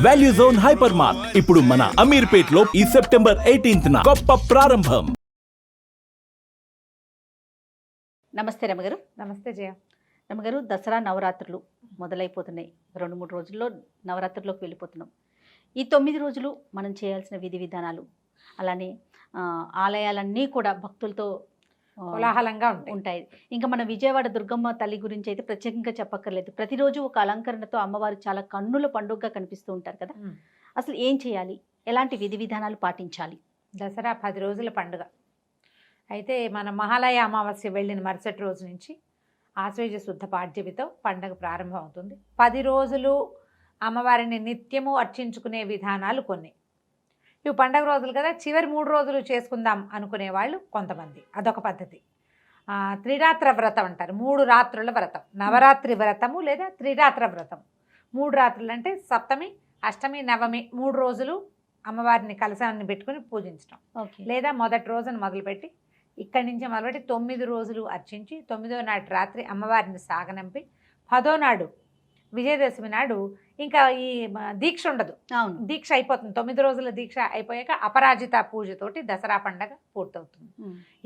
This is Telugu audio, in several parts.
వాల్యూ జోన్ హైపర్ మార్ట్ ఇప్పుడు మన అమీర్పేట్ లో ఈ సెప్టెంబర్ 18న గొప్ప ప్రారంభం. నమస్తే రమగారు. నమస్తే జయ. రమగారు, దసరా నవరాత్రులు మొదలైపోతున్నాయి. 2-3 రోజుల్లో నవరాత్రుల్లోకి వెళ్ళిపోతున్నాం. ఈ 9 రోజులు మనం చేయాల్సిన విధి విధానాలు, అలానే ఆలయాలన్నీ కూడా భక్తులతో కోలాహలంగా ఉంటాయి. ఇంకా మన విజయవాడ దుర్గమ్మ తల్లి గురించి అయితే ప్రత్యేకంగా చెప్పక్కర్లేదు. ప్రతిరోజు ఒక అలంకరణతో అమ్మవారు చాలా కన్నుల పండుగగా కనిపిస్తూ ఉంటారు కదా. అసలు ఏం చేయాలి, ఎలాంటి విధి విధానాలు పాటించాలి? దసరా 10 రోజుల పండుగ అయితే మన మహాలయ అమావాస్య వెళ్ళిన మరుసటి రోజు నుంచి ఆశ్వేజ శుద్ధ పాడ్యమితో పండుగ ప్రారంభం అవుతుంది. 10 రోజులు అమ్మవారిని నిత్యము అర్చించుకునే విధానాలు కొన్ని. ఇవి పండగ రోజులు కదా, చివరి 3 రోజులు చేసుకుందాం అనుకునే వాళ్ళు కొంతమంది, అదొక పద్ధతి. త్రిరాత్ర వ్రతం అంటారు, 3 రాత్రుల వ్రతం, నవరాత్రి వ్రతము లేదా త్రిరాత్ర వ్రతం. 3 రాత్రులు అంటే సప్తమి, అష్టమి, నవమి 3 రోజులు అమ్మవారిని కలశాన్ని పెట్టుకుని పూజించడం. లేదా మొదటి రోజున మొదలుపెట్టి ఇక్కడి నుంచి మొదలుపెట్టి 9 రోజులు అర్చించి 9వ నాటి రాత్రి అమ్మవారిని సాగనంపి 10వ నాడు విజయదశమి నాడు ఇంకా ఈ దీక్ష ఉండదు, దీక్ష అయిపోతుంది. 9 రోజుల దీక్ష అయిపోయాక అపరాజిత పూజతోటి దసరా పండగ పూర్తవుతుంది.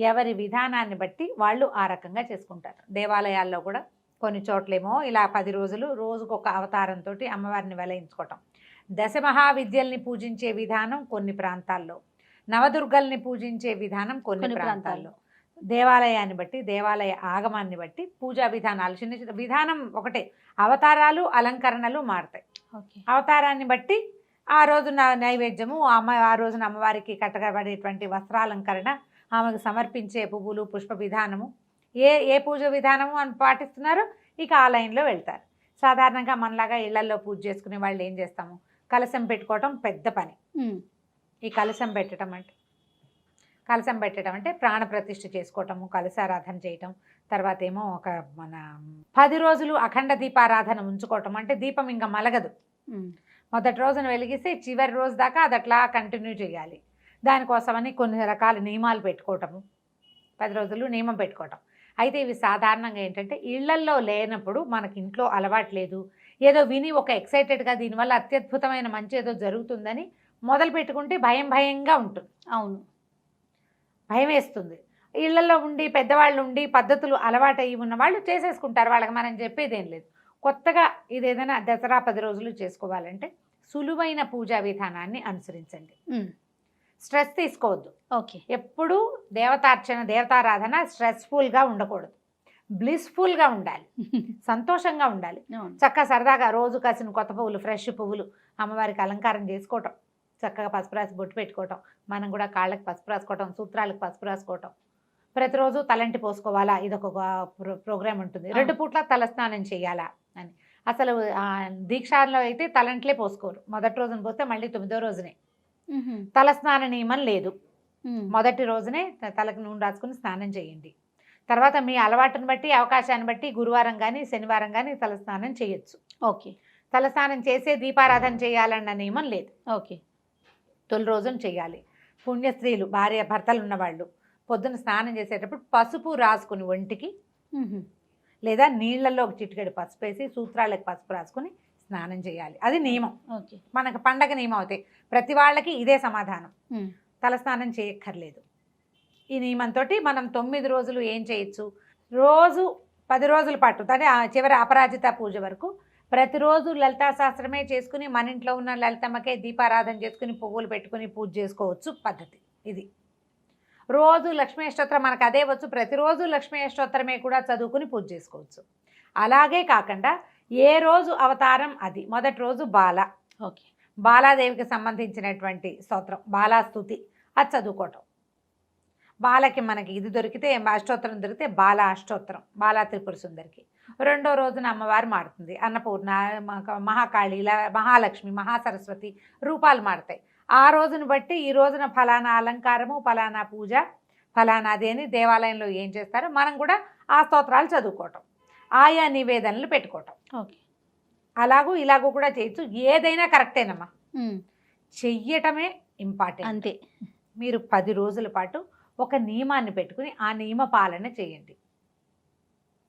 ఎవరి విధానాన్ని బట్టి వాళ్ళు ఆ రకంగా చేసుకుంటారు. దేవాలయాల్లో కూడా కొన్ని చోట్లేమో ఇలా 10 రోజులు రోజుకొక అవతారంతో అమ్మవారిని వెలయించుకోవటం. దశమహావిద్యల్ని పూజించే విధానం కొన్ని ప్రాంతాల్లో, నవదుర్గల్ని పూజించే విధానం కొన్ని ప్రాంతాల్లో, దేవాలయాన్ని బట్టి దేవాలయ ఆగమాన్ని బట్టి పూజా విధానాలు చిన్న చిన్న విధానం ఒకటే. అవతారాలు అలంకరణలు మారుతాయి. అవతారాన్ని బట్టి ఆ రోజున నైవేద్యము, ఆ రోజున అమ్మవారికి కట్టబడేటువంటి వస్త్రాలంకరణ, ఆమెకు సమర్పించే పువ్వులు పుష్ప విధానము, ఏ పూజ విధానము అని పాటిస్తున్నారో ఇక ఆ లైన్లో వెళ్తారు. సాధారణంగా మనలాగా ఇళ్లలో పూజ చేసుకునే వాళ్ళు ఏం చేస్తాము, కలశం పెట్టుకోవటం పెద్ద పని. ఈ కలశం పెట్టడం అంటే ప్రాణప్రతిష్ఠ చేసుకోవటము, కలశారాధన చేయటం. తర్వాత ఏమో ఒక మన 10 రోజులు అఖండ దీపారాధన ఉంచుకోవటం. అంటే దీపం ఇంకా మలగదు. మొదటి రోజున వెలిగిస్తే చివరి రోజు దాకా అది అట్లా కంటిన్యూ చేయాలి. దానికోసమని కొన్ని రకాల నియమాలు పెట్టుకోవటము, 10 రోజులు నియమం పెట్టుకోవటం. అయితే ఇవి సాధారణంగా ఏంటంటే ఇళ్లల్లో లేనప్పుడు, మనకి ఇంట్లో అలవాటు లేదు, ఏదో విని ఒక ఎక్సైటెడ్గా దీనివల్ల అత్యద్భుతమైన మంచి ఏదో జరుగుతుందని మొదలు పెట్టుకుంటే భయంగా ఉంటుంది. అవును, భయం వేస్తుంది. ఇళ్లలో ఉండి పెద్దవాళ్ళు ఉండి పద్ధతులు అలవాటు అయ్యి ఉన్న వాళ్ళు చేసేసుకుంటారు, వాళ్ళకి మనం చెప్పేదేం లేదు. కొత్తగా ఇది ఏదైనా దసరా 10 రోజులు చేసుకోవాలంటే సులువైన పూజా విధానాన్ని అనుసరించండి. స్ట్రెస్ తీసుకోవద్దు. ఎప్పుడూ దేవతార్చన దేవతారాధన స్ట్రెస్ఫుల్గా ఉండకూడదు, బ్లిస్ఫుల్గా ఉండాలి, సంతోషంగా ఉండాలి. చక్కగా సరదాగా రోజు కాసిన కొత్త పువ్వులు, ఫ్రెష్ పువ్వులు అమ్మవారికి అలంకారం చేసుకోవటం, చక్కగా పసుపు రాసి బొట్టు పెట్టుకోవటం, మనం కూడా కాళ్ళకి పసుపు రాసుకోవటం, సూత్రాలకు పసుపు రాసుకోవటం. ప్రతిరోజు తలంటి పోసుకోవాలా, ఇదొక ప్రోగ్రాం ఉంటుంది. 2 పూట్ల తలస్నానం చేయాలా అని. అసలు దీక్షలో అయితే తలంట్లే పోసుకోరు. మొదటి రోజున పోస్తే మళ్ళీ 9వ రోజునే. తలస్నాన నియమం లేదు. మొదటి రోజునే తలకు నూనె రాసుకుని స్నానం చేయండి. తర్వాత మీ అలవాటుని బట్టి అవకాశాన్ని బట్టి గురువారం కానీ శనివారం కానీ తలస్నానం చేయొచ్చు. తలస్నానం చేసే దీపారాధన చేయాలన్న నియమం లేదు. తొలి రోజున చేయాలి. పుణ్యస్త్రీలు, భార్య భర్తలు ఉన్నవాళ్ళు పొద్దున స్నానం చేసేటప్పుడు పసుపు రాసుకుని ఒంటికి, లేదా నీళ్లలో ఒక చిటికెడు పసుపు వేసి సూత్రాలకు పసుపు రాసుకుని స్నానం చేయాలి. అది నియమం. మనకు పండగ నియమం అవుతాయి. ప్రతి వాళ్ళకి ఇదే సమాధానం, తలస్నానం చేయక్కర్లేదు. ఈ నియమంతో మనం 9 రోజులు ఏం చేయొచ్చు, రోజు 10 రోజుల పాటు అంటే చివరి అపరాజిత పూజ వరకు ప్రతిరోజు లలితా శాస్త్రమే చేసుకుని మన ఇంట్లో ఉన్న లలితమ్మకే దీపారాధన చేసుకుని పువ్వులు పెట్టుకుని పూజ చేసుకోవచ్చు పద్ధతి ఇది. రోజు లక్ష్మీ అష్టోత్తరం మనకు అదే వచ్చు, ప్రతిరోజు లక్ష్మీ అష్టోత్తరమే కూడా చదువుకుని పూజ చేసుకోవచ్చు. అలాగే కాకుండా ఏ రోజు అవతారం అది. మొదటి రోజు బాలాదేవికి సంబంధించినటువంటి స్తోత్రం బాలాస్తుతి, అది చదువుకోవటం. బాలకి మనకి ఇది దొరికితే అష్టోత్తరం దొరికితే బాలా అష్టోత్తరం, బాలా త్రిపుర సుందరికి. 2వ రోజున అమ్మవారు మారుతుంది, అన్నపూర్ణ, మహాకాళి, మహాలక్ష్మి, మహాసరస్వతి రూపాలు మారుతాయి. ఆ రోజును బట్టి ఈ రోజున ఫలానా అలంకారము, ఫలానా పూజ, ఫలానాది అని దేవాలయంలో ఏం చేస్తారో మనం కూడా ఆ స్తోత్రాలు చదువుకోవటం, ఆయా నివేదనలు పెట్టుకోవటం. అలాగూ ఇలాగూ కూడా చేయొచ్చు. ఏదైనా కరెక్టేనమ్మా, చెయ్యటమే ఇంపార్టెంట్. అంతే. మీరు 10 రోజుల పాటు ఒక నియమాన్ని పెట్టుకుని ఆ నియమ పాలన చేయండి.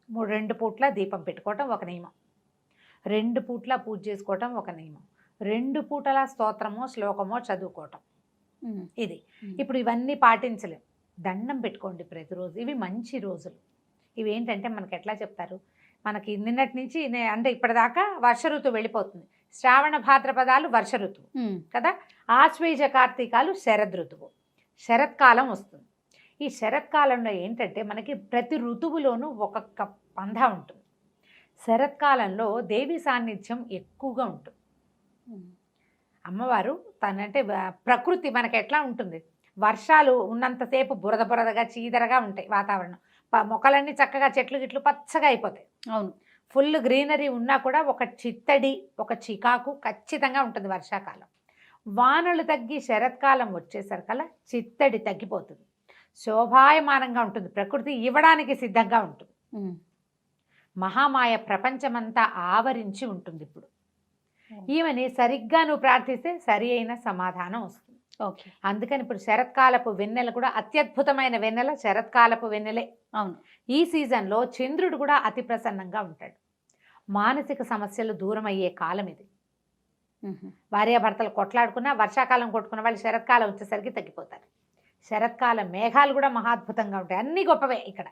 2 పూట్ల దీపం పెట్టుకోవటం ఒక నియమం, 2 పూట్ల పూజ చేసుకోవటం ఒక నియమం, 2 పూటల స్తోత్రమో శ్లోకమో చదువుకోవటం. ఉమ్. ఇది ఇప్పుడు ఇవన్నీ పాటించలేం. దండం పెట్టుకోండి ప్రతిరోజు. ఇవి మంచి రోజులు. ఇవి ఏంటంటే మనకి ఎట్లా చెప్తారు, మనకి నిన్నటి నుంచి అంటే ఇప్పటిదాకా వర్ష ఋతువు వెళ్ళిపోతుంది. శ్రావణ భాద్రపదాలు వర్ష ఋతువు ఉమ్. కదా, ఆశ్వేజ కార్తీకాలు శరద్ ఋతువు, శరత్కాలం వస్తుంది. ఈ శరత్కాలంలో ఏంటంటే మనకి ప్రతి ఋతువులోనూ ఒక్కొక్క పంధ ఉంటుంది. శరత్కాలంలో దేవి సాన్నిధ్యం ఎక్కువగా ఉంటుంది. ఉమ్. అమ్మవారు తనంటే ప్రకృతి మనకి ఎట్లా ఉంటుంది, వర్షాలు ఉన్నంతసేపు బురద బురదగా చీదరగా ఉంటాయి వాతావరణం. మొక్కలన్నీ చక్కగా చెట్లు గిట్లు పచ్చగా అయిపోతాయి. అవును. ఫుల్ గ్రీనరీ ఉన్నా కూడా ఒక చిత్తడి, ఒక చికాకు ఖచ్చితంగా ఉంటుంది వర్షాకాలం. వానలు తగ్గి శరత్కాలం వచ్చేసరికల్లా చిత్తడి తగ్గిపోతుంది. శోభాయమానంగా ఉంటుంది. ప్రకృతి ఇవ్వడానికి సిద్ధంగా ఉంటుంది. ఉమ్. మహామాయ ప్రపంచమంతా ఆవరించి ఉంటుంది. ఇప్పుడు ఈమెని సరిగ్గా నువ్వు ప్రార్థిస్తే సరి అయిన సమాధానం వస్తుంది. ఓకే. అందుకని ఇప్పుడు శరత్కాలపు వెన్నెల కూడా అత్యద్భుతమైన వెన్నెల శరత్కాలపు వెన్నెలే. అవును. ఈ సీజన్లో చంద్రుడు కూడా అతి ప్రసన్నంగా ఉంటాడు. మానసిక సమస్యలు దూరం అయ్యే కాలం ఇది. ఉహు. భార్యాభర్తలు కొట్లాడుకున్నా వర్షాకాలం కొట్టుకున్న వాళ్ళు శరత్కాలం వచ్చేసరికి తగ్గిపోతారు. శరత్కాలం మేఘాలు కూడా మహాద్భుతంగా ఉంటాయి. అన్నీ గొప్పవే ఇక్కడ.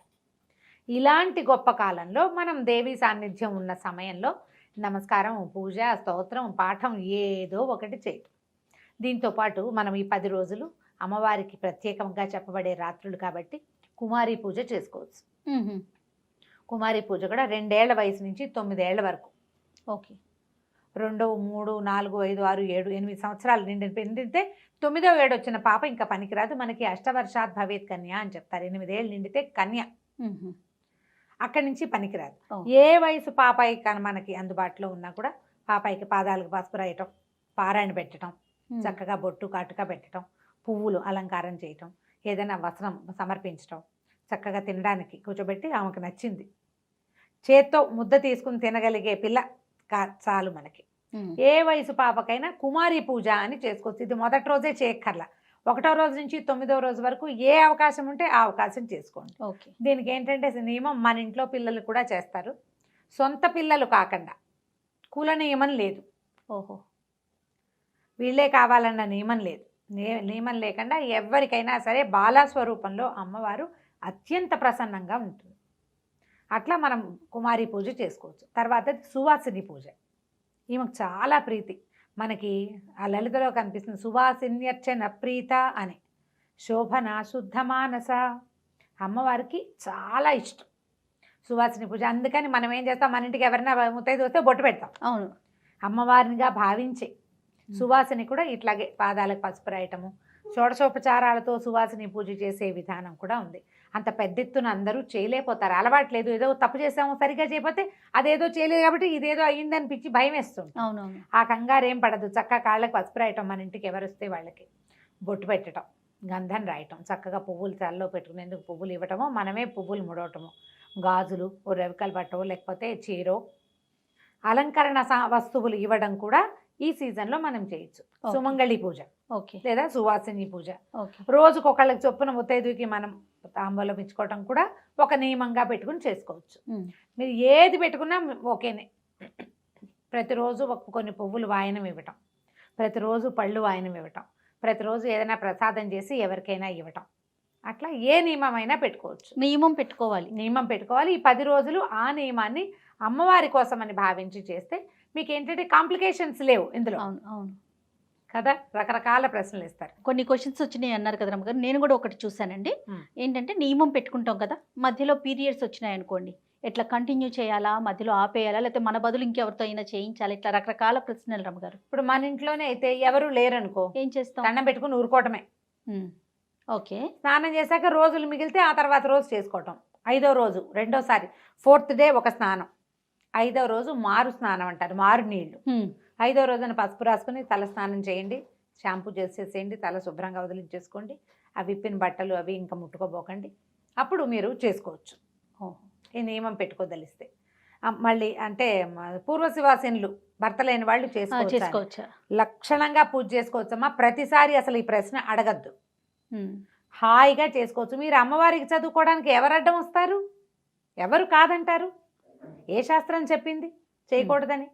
ఇలాంటి గొప్ప కాలంలో మనం దేవి సాన్నిధ్యం ఉన్న సమయంలో నమస్కారం, పూజ, స్తోత్రం, పాఠం ఏదో ఒకటి చేయటం. దీంతోపాటు మనం ఈ 10 రోజులు అమ్మవారికి ప్రత్యేకంగా చెప్పబడే రాత్రులు కాబట్టి కుమారి పూజ చేసుకోవచ్చు. ఉహు. కుమారి పూజ కూడా 2 ఏళ్ల వయసు నుంచి 9 ఏళ్ల వరకు. ఓకే. 2, 3, 4, 5, 6, 7, 8 సంవత్సరాలు నిండితే 9వ ఏడు వచ్చిన పాప ఇంకా పనికిరాదు. మనకి అష్టవర్షాత్ భవేత్ కన్య అని చెప్తారు. 8 ఏళ్ళు నిండితే కన్య, ఉహు. అక్కడి నుంచి పనికిరాదు. ఓ. ఏ వయసు పాపాయి కానీ మనకి అందుబాటులో ఉన్నా కూడా పాపాయికి పాదాలకు పసుపు రాయటం, పారాయణ పెట్టడం, ఉమ్. చక్కగా బొట్టు కాటుక పెట్టడం, పువ్వులు అలంకారం చేయటం, ఏదైనా వస్త్రం సమర్పించటం, చక్కగా తినడానికి కూర్చోబెట్టి ఆమెకు నచ్చింది చేత్తో ముద్ద తీసుకుని తినగలిగే పిల్ల చాలు మనకి. ఉమ్. ఏ వయసు పాపకైనా కుమారి పూజ అని చేసుకోవచ్చు. ఇది మొదటి రోజే చేయక్కర్లా. 1వ రోజు నుంచి 9వ రోజు వరకు ఏ అవకాశం ఉంటే ఆ అవకాశం చేసుకోండి. ఓకే. దీనికి ఏంటంటే నియమం మన ఇంట్లో పిల్లలు కూడా చేస్తారు. సొంత పిల్లలు కాకుండా కుల నియమం లేదు. ఓహో. వీళ్ళే కావాలన్న నియమం లేదు. నియమం లేకుండా ఎవరికైనా సరే బాలాస్వరూపంలో అమ్మవారు అత్యంత ప్రసన్నంగా ఉంటుంది. అట్లా మనం కుమారి పూజ చేసుకోవచ్చు. తర్వాత సువాసిని పూజ. ఈమెకు చాలా ప్రీతి. మనకి ఆ లలితలో కనిపిస్తుంది సువాసిన్యర్చన ప్రీత అని. శోభన శుద్ధ మానస, అమ్మవారికి చాలా ఇష్టం సువాసిని పూజ. అందుకని మనం ఏం చేస్తాం, మన ఇంటికి ఎవరైనా ముత్తైదు వస్తే బొట్టు పెడతాం. అవును. అమ్మవారినిగా భావించే సువాసిని కూడా ఇట్లాగే పాదాలకు పసుపు రాయటము, షోడశోపచారాలతో సువాసిని పూజ చేసే విధానం కూడా ఉంది. అంత పెద్ద ఎత్తున అందరూ చేయలేకపోతారు. అలవాట్లేదు. ఏదో తప్పు చేసాము, సరిగ్గా చేయకపోతే అదేదో చేయలేదు కాబట్టి ఇదేదో అయ్యిందనిపించి భయం వేస్తుంది. అవునవును. ఆ కంగారు ఏం పడదు. చక్కగా కాళ్ళకి పసుపు రాయటం, మన ఇంటికి ఎవరు వస్తే వాళ్ళకి బొట్టు పెట్టడం, గంధం రాయటం, చక్కగా పువ్వులు తలలో పెట్టుకునేందుకు పువ్వులు ఇవ్వటమో, మనమే పువ్వులు ముడవటము, గాజులు, ఓ రవికలు బట్టో లేకపోతే చీరో, అలంకరణ వస్తువులు ఇవ్వడం కూడా ఈ సీజన్లో మనం చేయొచ్చు. సుమంగళి పూజ ఓకే. లేదా సువాసిని పూజ. ఓకే. రోజుకొకళ్ళకి చొప్పున ముత్తైదుకి మనం తాంబూలం ఇచ్చుకోవటం కూడా ఒక నియమంగా పెట్టుకుని చేసుకోవచ్చు. ఉమ్. మీరు ఏది పెట్టుకున్నా ఓకేనే. ప్రతిరోజు కొన్ని పువ్వులు వాయనం ఇవ్వటం, ప్రతిరోజు పళ్ళు వాయనం ఇవ్వటం, ప్రతిరోజు ఏదైనా ప్రసాదం చేసి ఎవరికైనా ఇవ్వటం, అట్లా ఏ నియమమైనా పెట్టుకోవచ్చు. నియమం పెట్టుకోవాలి. నియమం పెట్టుకోవాలి. ఈ 10 రోజులు ఆ నియమాన్ని అమ్మవారి కోసం అని భావించి చేస్తే మీకు ఏంటంటే కాంప్లికేషన్స్ లేవు ఇందులో. అవును. అవును కదా. రకరకాల ప్రశ్నలు ఇస్తారు. కొన్ని క్వశ్చన్స్ వచ్చినాయి అన్నారు కదా రమ్మగారు. నేను కూడా ఒకటి చూసానండి. ఏంటంటే నియమం పెట్టుకుంటాం కదా, మధ్యలో పీరియడ్స్ వచ్చినాయి అనుకోండి, ఎట్లా కంటిన్యూ చేయాలా, మధ్యలో ఆపేయాలా, లేకపోతే మన బదులు ఇంకెవరితో అయినా చేయించాలా, ఇట్లా రకరకాల ప్రశ్నలు రమ్మగారు. ఇప్పుడు మన ఇంట్లోనే అయితే ఎవరు లేరనుకో, ఏం చేస్తాం? దండం పెట్టుకుని ఊరుకోవటమే. ఓకే. స్నానం చేశాక రోజులు మిగిలితే ఆ తర్వాత రోజు చేసుకోవటం. 5వ రోజు రెండోసారి, 4th డే ఒక స్నానం, 5వ రోజు మారు స్నానం అంటారు, మారు నీళ్లు. 5వ రోజున పసుపు రాసుకుని తల స్నానం చేయండి, షాంపూ చేసేసేయండి, తల శుభ్రంగా వదిలించేసుకోండి. ఆ విప్పిన బట్టలు అవి ఇంకా ముట్టుకోబోకండి. అప్పుడు మీరు చేసుకోవచ్చు ఈ నియమం పెట్టుకోదలిస్తే. మళ్ళీ అంటే పూర్వశివాసినులు భర్త లేని వాళ్ళు చేసుకోవచ్చు. లక్షణంగా పూజ చేసుకోవచ్చమ్మా. ప్రతిసారి అసలు ఈ ప్రశ్న అడగద్దు, హాయిగా చేసుకోవచ్చు. మీరు అమ్మవారికి చదువుకోవడానికి ఎవరు అడ్డం వస్తారు? ఎవరు కాదంటారు? ఏ శాస్త్రం చెప్పింది చేయకూడదని?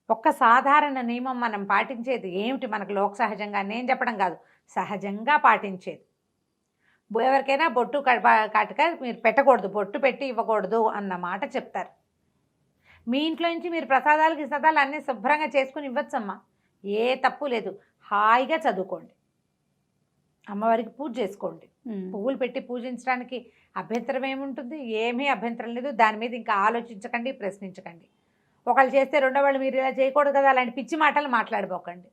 ఒక్క సాధారణ నియమం మనం పాటించేది ఏమిటి? మనకు లోక సహజంగా, నేను చెప్పడం కాదు, సహజంగా పాటించేది. ఎవరికైనా బొట్టు కాటుక మీరు పెట్టకూడదు, బొట్టు పెట్టి ఇవ్వకూడదు అన్న మాట చెప్తారు. మీ ఇంట్లో నుంచి మీరు ప్రసాదాలు గిసాదాలు అన్నీ శుభ్రంగా చేసుకుని ఇవ్వచ్చమ్మా, ఏ తప్పు లేదు. హాయిగా చదువుకోండి, అమ్మవారికి పూజ చేసుకోండి. పువ్వులు పెట్టి పూజించడానికి అభ్యంతరం ఏముంటుంది? ఏమీ అభ్యంతరం లేదు. దాని మీద ఇంకా ఆలోచించకండి, ప్రశ్నించకండి. ఒకళ్ళు చేస్తే రెండో వాళ్ళు మీరు ఇలా చేయకూడదు కదా, అలాంటి పిచ్చి మాటలు మాట్లాడబోకండి.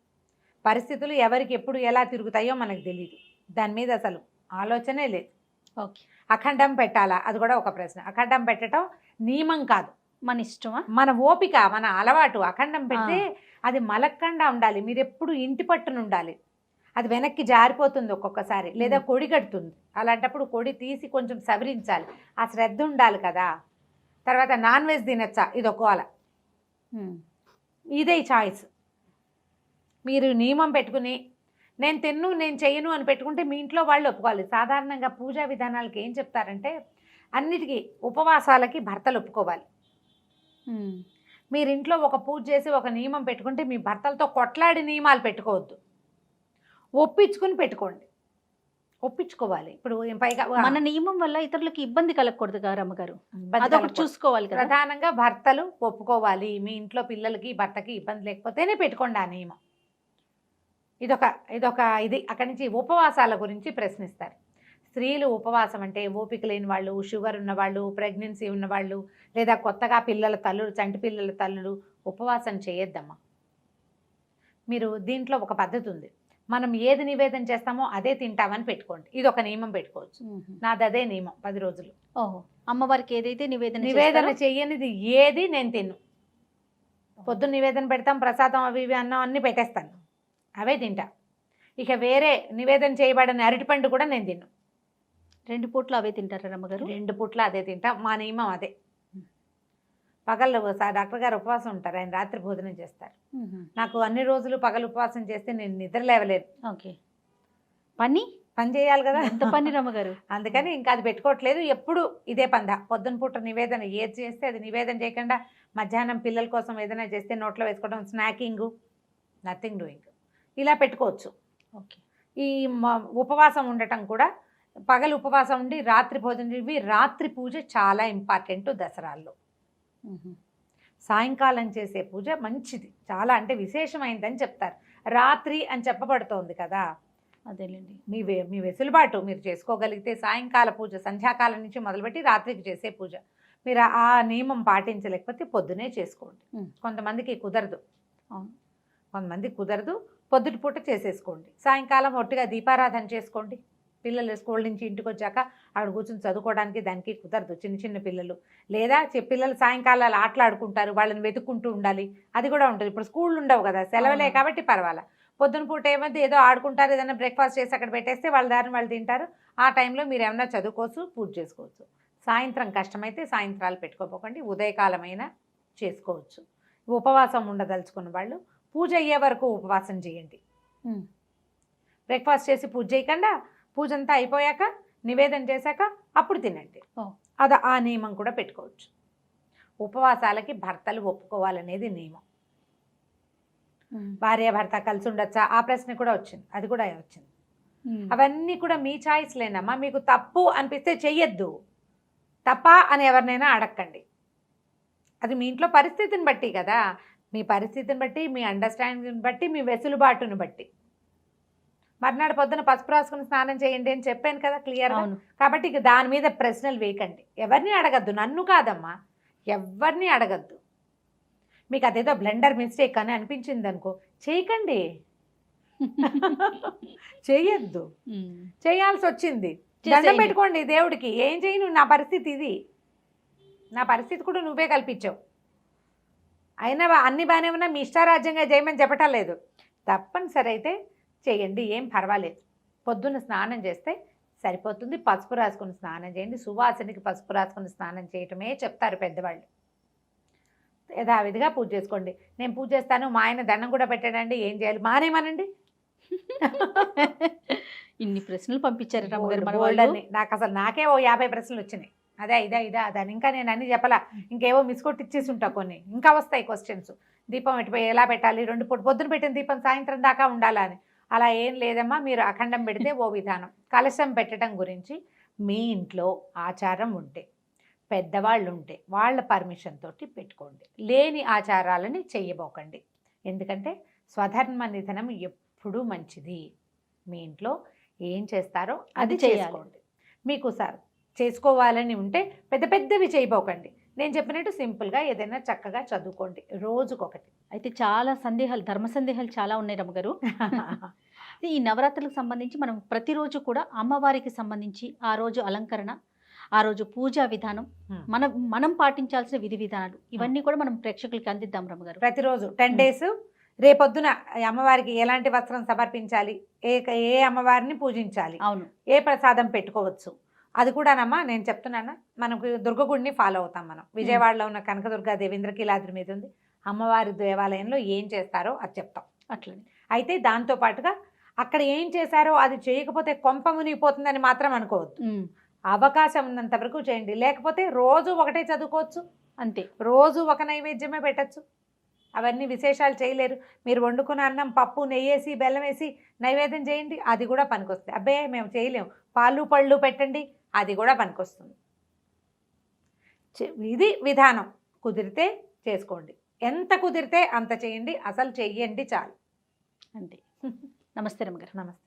పరిస్థితులు ఎవరికి ఎప్పుడు ఎలా తిరుగుతాయో మనకు తెలియదు, దాని మీద అసలు ఆలోచనే లేదు. ఓకే, అఖండం పెట్టాలా, అది కూడా ఒక ప్రశ్న. అఖండం పెట్టడం నియమం కాదు, మన ఇష్టమా, మన ఓపిక, మన అలవాటు. అఖండం పెడితే అది మలక్కండా ఉండాలి, మీరు ఎప్పుడు ఇంటి పట్టున ఉండాలి. అది వెనక్కి జారిపోతుంది ఒక్కొక్కసారి, లేదా కొడి కడుతుంది. అలాంటప్పుడు కొడి తీసి కొంచెం సవరించాలి, ఆ శ్రద్ధ ఉండాలి కదా. తర్వాత నాన్ వెజ్ తినచ్చా, ఇది ఒక్కోల, ఇదే చాయిస్. మీరు నియమం పెట్టుకుని నేను తిన్ను నేను చెయ్యను అని పెట్టుకుంటే మీ ఇంట్లో వాళ్ళు ఒప్పుకోవాలి. సాధారణంగా పూజా విధానాలకి ఏం చెప్తారంటే అన్నిటికీ ఉపవాసాలకి భర్తలు ఒప్పుకోవాలి. మీరు ఇంట్లో ఒక పూజ చేసి ఒక నియమం పెట్టుకుంటే మీ భర్తలతో కొట్లాడి నియమాలు పెట్టుకోవద్దు, ఒప్పించుకుని పెట్టుకోండి. ఒప్పించుకోవాలి. ఇప్పుడు పైగా మన నియమం వల్ల ఇతరులకు ఇబ్బంది కలగకూడదు కదా రమ్మగారు, ఇబ్బంది అదొకటి కలగకూడదు. చూసుకోవాలి కదా. ప్రధానంగా భర్తలు ఒప్పుకోవాలి. మీ ఇంట్లో పిల్లలకి భర్తకి ఇబ్బంది లేకపోతేనే పెట్టుకోండి ఆ నియమం. ఇది అక్కడి నుంచి ఉపవాసాల గురించి ప్రశ్నిస్తారు. స్త్రీలు ఉపవాసం అంటే ఓపిక లేని వాళ్ళు, షుగర్ ఉన్నవాళ్ళు, ప్రెగ్నెన్సీ ఉన్నవాళ్ళు, లేదా కొత్తగా పిల్లల తల్లులు, చంటి పిల్లల తల్లులు ఉపవాసం చేయొద్దమ్మా. మీరు దీంట్లో ఒక పద్ధతి ఉంది, మనం ఏది నివేదన చేస్తామో అదే తింటామని పెట్టుకోండి. ఇది ఒక నియమం పెట్టుకోవచ్చు. నాది అదే నియమం, 10 రోజులు. ఓహో, అమ్మవారికి ఏదైతే నివేదన చెయ్యనిది ఏది నేను తిన్ను. పొద్దున్న నివేదన పెడతాం, ప్రసాదం అవి ఇవి అన్నం అన్నీ పెట్టేస్తాను, అవే తింటా. ఇక వేరే నివేదన చేయబడిన అరటిపండు కూడా నేను తిన్ను. 2 పూట్లు అవే తింటారా రమ్మగారు? 2 పూట్ల అదే తింటా, మా నియమం అదే. పగళ్ళు డాక్టర్ గారు ఉపవాసం ఉంటారు, ఆయన రాత్రి భోజనం చేస్తారు. నాకు అన్ని రోజులు పగలు ఉపవాసం చేస్తే నేను నిద్ర లేవలేదు. ఓకే, పని చేయాలి కదా, ఎంత పని రమ్మగారు. అందుకని ఇంకా అది పెట్టుకోవట్లేదు. ఎప్పుడు ఇదే పంద. పొద్దున పూట నివేదన ఏది చేస్తే అది నివేదన చేయకుండా మధ్యాహ్నం పిల్లల కోసం ఏదైనా చేస్తే నోట్లో వేసుకోవడం, స్నాకింగ్, నథింగ్ డూయింగ్, ఇలా పెట్టుకోవచ్చు. ఓకే, ఈ ఉపవాసం ఉండటం కూడా పగలు ఉపవాసం ఉండి రాత్రి భోజనం, ఇవి రాత్రి పూజ చాలా ఇంపార్టెంట్ దసరాల్లో. సాయంకాలం చేసే పూజ మంచిది, చాలా అంటే విశేషమైందని చెప్తారు. రాత్రి అని చెప్పబడుతోంది కదా, అదేలేండి. మీ వెసులుబాటు, మీరు చేసుకోగలిగితే సాయంకాల పూజ, సంధ్యాకాలం నుంచి మొదలుపెట్టి రాత్రికి చేసే పూజ. మీరు ఆ నియమం పాటించలేకపోతే పొద్దునే చేసుకోండి. కొంతమందికి కుదరదు, కొంతమందికి కుదరదు, పొద్దుటి పూట చేసేసుకోండి. సాయంకాలం ఒట్టిగా దీపారాధన చేసుకోండి. పిల్లలు స్కూల్ నుంచి ఇంటికి వచ్చాక అక్కడ కూర్చొని చదువుకోవడానికి దానికి కుదరదు, చిన్న చిన్న పిల్లలు. లేదా పిల్లలు సాయంకాలాలు ఆటలాడుకుంటారు, వాళ్ళని వెతుక్కుంటూ ఉండాలి, అది కూడా ఉంటుంది. ఇప్పుడు స్కూళ్ళు ఉండవు కదా, సెలవులే కాబట్టి పర్వాలా. పొద్దున పూట ఏమైతే ఏదో ఆడుకుంటారు, ఏదైనా బ్రేక్ఫాస్ట్ చేసి అక్కడ పెట్టేస్తే వాళ్ళ దారిని వాళ్ళు తింటారు. ఆ టైంలో మీరు ఏమన్నా చదువుకోవచ్చు, పూజ చేసుకోవచ్చు. సాయంత్రం కష్టమైతే సాయంత్రాలు పెట్టుకోపోకండి, ఉదయకాలమైనా చేసుకోవచ్చు. ఉపవాసం ఉండదలుచుకున్న వాళ్ళు పూజ అయ్యే వరకు ఉపవాసం చేయండి. బ్రేక్ఫాస్ట్ చేసి పూజ చేయకుండా పూజ అంతా అయిపోయాక నివేదన చేశాక అప్పుడు తినండి. అది ఆ నియమం కూడా పెట్టుకోవచ్చు. ఉపవాసాలకి భర్తలు ఒప్పుకోవాలనేది నియమం. భార్య భర్త కలిసి ఉండొచ్చా, ఆ ప్రశ్న కూడా వచ్చింది, అది కూడా వచ్చింది. అవన్నీ కూడా మీ చాయిస్ లేనమ్మా. మీకు తప్పు అనిపిస్తే చెయ్యొద్దు, తప్ప అని ఎవరినైనా అడగండి. అది మీ ఇంట్లో పరిస్థితిని బట్టి కదా, మీ పరిస్థితిని బట్టి, మీ అండర్స్టాండింగ్ని బట్టి, మీ వెసులుబాటును బట్టి. మర్నాడు పొద్దున పసుపు రాసుకుని స్నానం చేయండి అని చెప్పాను కదా క్లియర్గా. కాబట్టి ఇక దాని మీద ప్రశ్నలు వేయకండి, ఎవరిని అడగద్దు. నన్ను కాదమ్మా, ఎవరిని అడగద్దు. మీకు అదేదో బ్లెండర్ మిస్టేక్ అని అనిపించింది అనుకో, చేయకండి, చేయొద్దు. చేయాల్సి వచ్చింది, దండం పెట్టుకోండి దేవుడికి. ఏం చేయను, నా పరిస్థితి ఇది, నా పరిస్థితి కూడా నువ్వే కల్పించావు. అయినా అన్ని బాగానే ఉన్నా మీ ఇష్టారాజ్యంగా చేయమని చెప్పటం లేదు. తప్పనిసరి అయితే చేయండి, ఏం పర్వాలేదు. పొద్దున్న స్నానం చేస్తే సరిపోతుంది. పసుపు రాసుకుని స్నానం చేయండి, సువాసనకి పసుపు రాసుకుని స్నానం చేయటమే చెప్తారు పెద్దవాళ్ళు. యథావిధిగా పూజ చేసుకోండి. నేను పూజ చేస్తాను, మా ఆయన దండం కూడా పెట్టాడండి, ఏం చేయాలి? మానేమనండి. ఇన్ని ప్రశ్నలు పంపించారు నాకు అసలు నాకే ఓ 50 ప్రశ్నలు వచ్చినాయి. అదే ఇదా అదని ఇంకా నేను అన్ని చెప్పలా, ఇంకేవో మిస్ కొట్టి ఇచ్చేసి ఉంటా, కొన్ని ఇంకా వస్తాయి క్వశ్చన్స్. దీపం ఎలా పెట్టాలి, 2 పూట పొద్దున పెట్టిన దీపం సాయంత్రం దాకా ఉండాలా అని. అలా ఏం లేదమ్మా, మీరు అఖండం పెడితే ఓ విధానం. కలశం పెట్టడం గురించి మీ ఇంట్లో ఆచారం ఉంటే, పెద్దవాళ్ళు ఉంటే వాళ్ళ పర్మిషన్ తోటి పెట్టుకోండి. లేని ఆచారాలని చెయ్యబోకండి. ఎందుకంటే స్వధర్మ నిధనం ఎప్పుడూ మంచిది. మీ ఇంట్లో ఏం చేస్తారో అది చేసుకోండి. మీకు సార్ చేసుకోవాలని ఉంటే పెద్ద పెద్దవి చేయబోకండి. నేను చెప్పినట్టు సింపుల్గా ఏదైనా చక్కగా చదువుకోండి రోజుకొకటి. అయితే చాలా సందేహాలు, ధర్మ సందేహాలు చాలా ఉన్నాయి రమ్మగారు. ఈ నవరాత్రులకు సంబంధించి మనం ప్రతిరోజు కూడా అమ్మవారికి సంబంధించి ఆ రోజు అలంకరణ, ఆ రోజు పూజా విధానం, మనం పాటించాల్సిన విధి విధానాలు ఇవన్నీ కూడా మనం ప్రేక్షకులకి అందిద్దాం రమ్మగారు. ప్రతిరోజు 10 డేస్. రేపొద్దున అమ్మవారికి ఎలాంటి వస్త్రం సమర్పించాలి, ఏ అమ్మవారిని పూజించాలి, అవును, ఏ ప్రసాదం పెట్టుకోవచ్చు, అది కూడానమ్మా నేను చెప్తున్నాను. మనకు దుర్గగుడిని ఫాలో అవుతాం మనం. విజయవాడలో ఉన్న కనకదుర్గాదేవి ఇంద్రకీలాద్రి మీద ఉంది. అమ్మవారి దేవాలయంలో ఏం చేస్తారో అది చెప్తాం. అట్లనే అయితే దాంతో పాటుగా అక్కడ ఏం చేశారో అది చేయకపోతే కొంప మునిగిపోతుందని మాత్రం అనుకోవద్దు. అవకాశం ఉన్నంత వరకు చేయండి. లేకపోతే రోజు ఒకటే చదువుకోవచ్చు, అంతే. రోజు ఒక నైవేద్యమే పెట్టచ్చు. అవన్నీ విశేషాలు చేయలేరు. మీరు వండుకున్న అన్నం, పప్పు, నెయ్యేసి, బెల్లం వేసి నైవేద్యం చేయండి, అది కూడా పనికొస్తుంది. అబ్బే మేము చేయలేము, పాలు పళ్ళు పెట్టండి, అది కూడా పనికొస్తుంది. ఇది విధానం. కుదిరితే చేసుకోండి, ఎంత కుదిరితే అంత చేయండి, అసలు చెయ్యండి చాలు. అంతే. నమస్తే రమ్మగారు. నమస్తే.